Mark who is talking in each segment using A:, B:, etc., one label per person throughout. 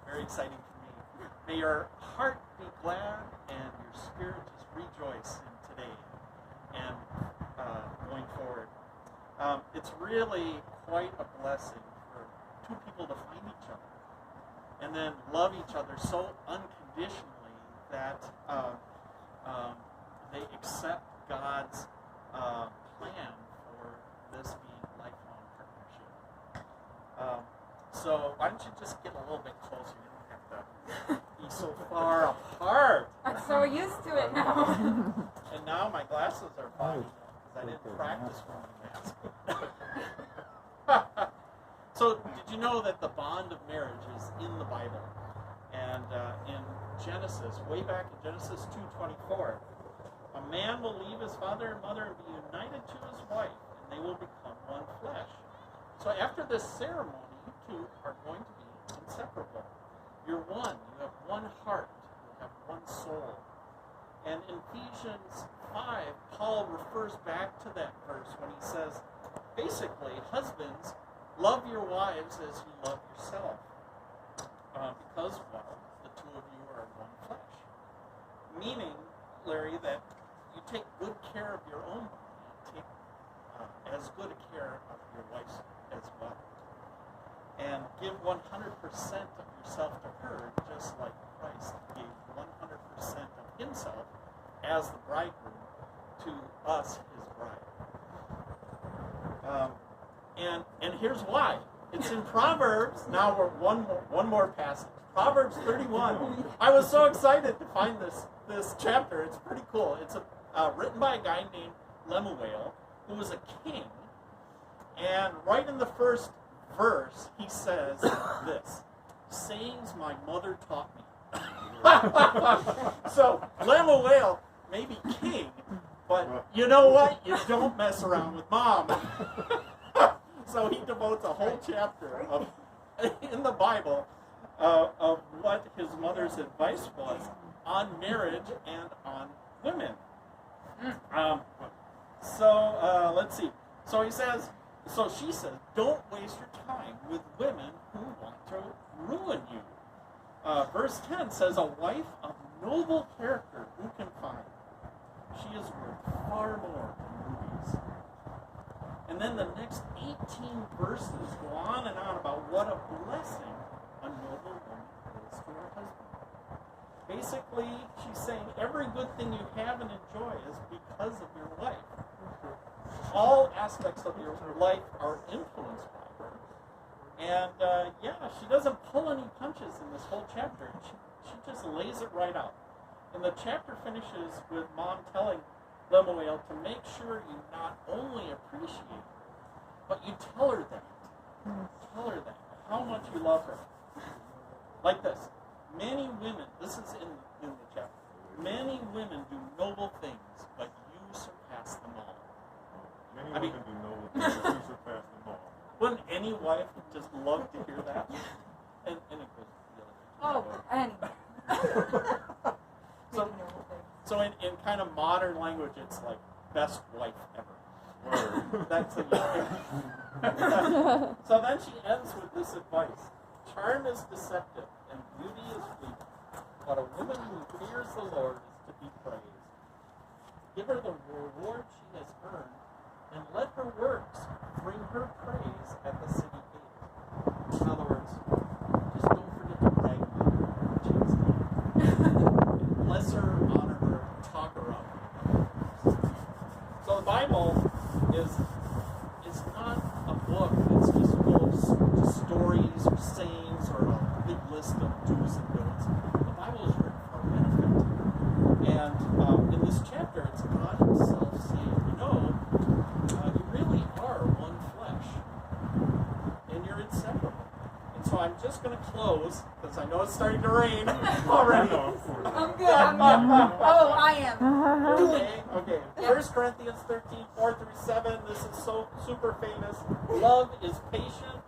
A: very exciting for me. May your heart be glad and your spirit just rejoice in today and going forward. It's really quite a blessing for two people to find each other and then love each other so unconditionally that they accept God's plan for this being lifelong partnership. So why don't you just get a little bit closer? You don't have to be so far apart.
B: I'm so used to it now.
A: And now my glasses are fogging up because I didn't practice wearing a mask. So did you know that the bond of marriage is in the Bible? And in Genesis, way back in Genesis 2:24, a man will leave his father and mother and be united to his wife, and they will become one flesh. So after this ceremony, you two are going to be inseparable. You're one. You have one heart. You have one soul. And in Ephesians 5, Paul refers back to that verse when he says, basically, husbands, love your wives as you love yourself. Because, well, the two of you are one flesh. Meaning, Larry, that you take good care of your own body, take as good a care of your wife's as well. And give 100% of yourself to her, just like Christ gave 100% of himself as the bridegroom to us, his bride. And here's why. It's in Proverbs. Now we're one more passage. Proverbs 31. I was so excited to find this chapter. It's pretty cool. It's written by a guy named Lemuel, who was a king. And right in the first verse, he says this: sayings my mother taught me. So Lemuel may be king, but you know what? You don't mess around with mom. So he devotes a whole chapter in the Bible of what his mother's advice was on marriage and on women. Let's see. So she says, don't waste your time with women who want to ruin you. Verse 10 says, a wife of noble character who can find? She is worth far more than rubies. And then the next 18 verses go on and on about what a blessing a noble woman is to her husband. Basically, she's saying every good thing you have and enjoy is because of your wife. All aspects of your life are influenced by her. And she doesn't pull any punches in this whole chapter. She just lays it right out. And the chapter finishes with mom telling Lemuel to make sure you not only appreciate her, but you tell her that. Tell her that. How much you love her. Like this. Many women, this is in the chapter, many women do noble things, but you surpass them all.
C: Many women do noble things, but you surpass them all.
A: Wouldn't any wife just love to hear that? And it goes the other way.
B: Oh, and
A: So in kind of modern language, it's like best wife ever.
C: Word.
A: That's a So then she ends with this advice. Charm is deceptive and beauty is fleeting, but a woman who fears the Lord is to be praised. Give her the reward she has earned, and let her works bring her praise at the city gate. In other words, just don't forget to brag about her when she's there. Bless her, honor her, talk her up. So the Bible is not a book that's just full of stories or sayings or a big list of do's and don'ts. The Bible is written for our benefit. And in this chapter, it's God himself saying, you really are one flesh. And you're inseparable. And so I'm just going to close, because I know it's starting to rain already.
B: I'm good. Oh, I am.
A: Okay. 1 Corinthians 13, 4 through 7. This is so super famous. Love is patient.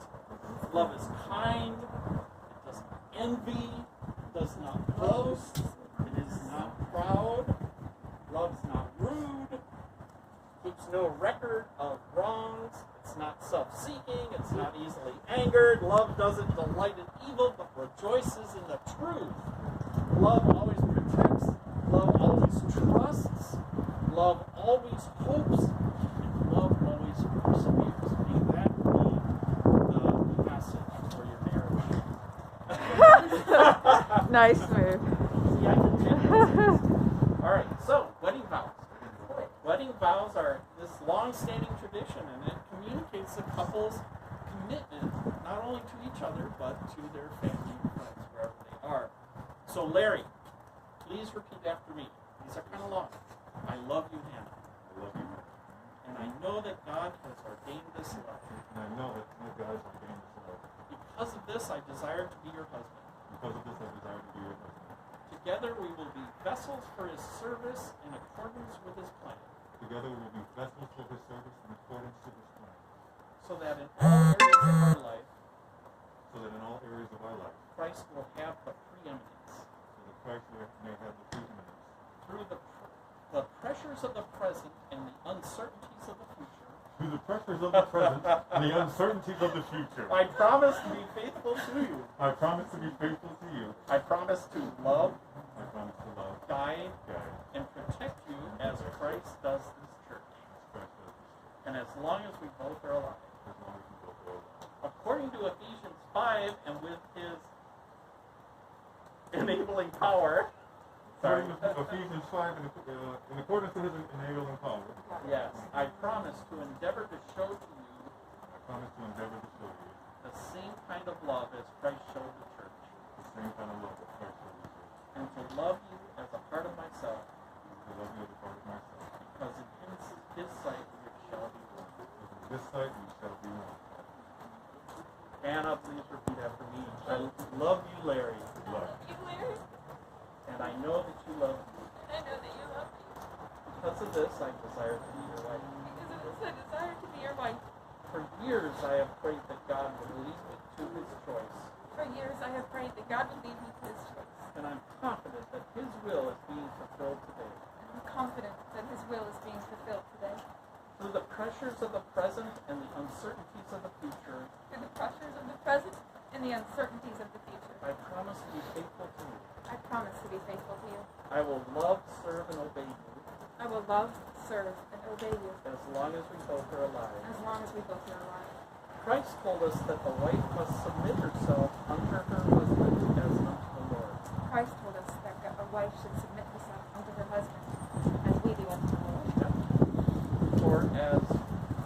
A: Love is kind. It does not envy. It does not boast. It is not proud. Love's not rude. Keeps no record of wrongs, It's not self-seeking. It's not easily angered. Love doesn't delight in evil, but rejoices in the truth. Love always protects. Love always trusts. Love always hopes. And love always perseveres. May that be the message for your marriage.
D: Nice move.
A: See, I can take those. All right, so wedding vows. Wedding vows are this long-standing tradition, and it communicates the couple's commitment not only to each other, but to their family and friends, wherever they are. So, Larry, please repeat after me. These are kind of long. I love you, Hannah.
C: I love you.
A: And I know that God has ordained this love.
C: And I know that God has ordained this love.
A: Because of this, I desire to be your husband.
C: Because of this, I desire to be your husband.
A: Together, we will be vessels for his service in accordance with his plan.
C: Together, we will be vessels for his service in accordance to his plan.
A: So that in all areas of our life, Christ will have the preeminence.
C: So that Christ may have the preeminence.
A: Through the pressures of the present and the uncertainties of the future.
C: Through the pressures of the present and the uncertainties of the future.
A: I promise to be faithful to you.
C: I promise to be faithful to you.
A: I promise to love,
C: I promise to love,
A: guide,
C: guide,
A: and protect you as Christ does this church.
C: Christ does this,
A: And as long as we both are alive.
C: as long as we both are alive.
A: According to Ephesians 5, and with his enabling power. Sorry.
C: According to Ephesians 5, in accordance to his enabling power.
A: Yes, I promise to endeavor to show to you
C: I promise to endeavor to show you
A: the same kind of love as Christ showed the church,
C: the same kind of love that Christ showed the church.
A: and to love you as a part of myself,
C: To love you as a part of myself.
A: because in his sight we shall be one.
C: Because in this sight we shall be one.
A: Anna, please repeat after me. I love you, Larry,
C: Love.
B: You, Larry,
A: and I know that you love me.
B: and I know that you love me.
A: Because of this, I desire to be your wife.
B: Because of this, I desire to be your wife.
A: For years, I have prayed that God would lead me to his choice,
B: For years, I have prayed that God would lead me to his choice.
A: and I'm confident that his will is being fulfilled today.
B: I'm confident that his will is being fulfilled today.
A: Through the pressures of the present and the uncertainties of the future,
B: Through the pressures of the present and the uncertainties of the future,
A: I promise to be faithful to you.
B: I promise to be faithful to you.
A: I will love, serve, and obey you
B: I will love, serve, and obey you
A: as long as we both are alive.
B: as long as we both are alive.
A: Christ told us that the wife must submit herself unto her husband as unto the Lord.
B: Christ told us that a wife should submit herself unto her husband as we do unto the Lord.
A: For as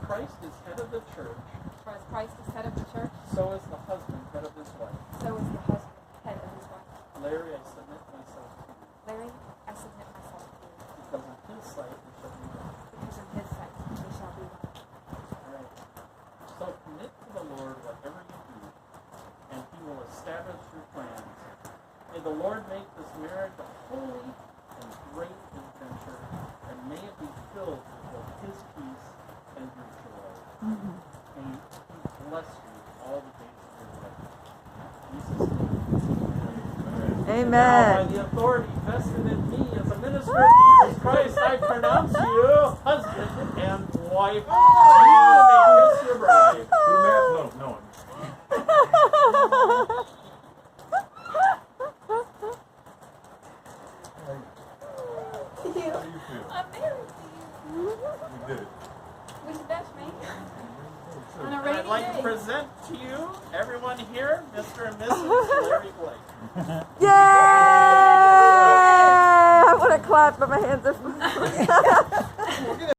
A: Christ is head of the church,
B: For as Christ is head of the church,
A: so is the husband head of his wife.
B: so is the husband head of his wife.
A: Larry, I submit myself to you,
B: Larry, I submit myself to you,
A: because in his sight we shall be one.
B: because in his sight we shall be one.
A: Alright. So commit to the Lord whatever you do, and he will establish your plans. May the Lord make this marriage a holy and great adventure, and may it be filled with both his peace and your joy. May he bless you all the days of your life. In Jesus' name.
D: Amen.
A: Now, by the authority vested in me as a minister of Jesus Christ, I pronounce you husband and wife. You may kiss your bride.
C: Do the math? No one. How do you feel?
B: I'm married to you.
C: You did it.
B: We should dash me. On a
A: And
B: rainy
A: I'd like
B: day.
A: to present to you, everyone here, Mr. and Mrs. Larry Blake.
D: Yay! I want to clap, but my hands are full.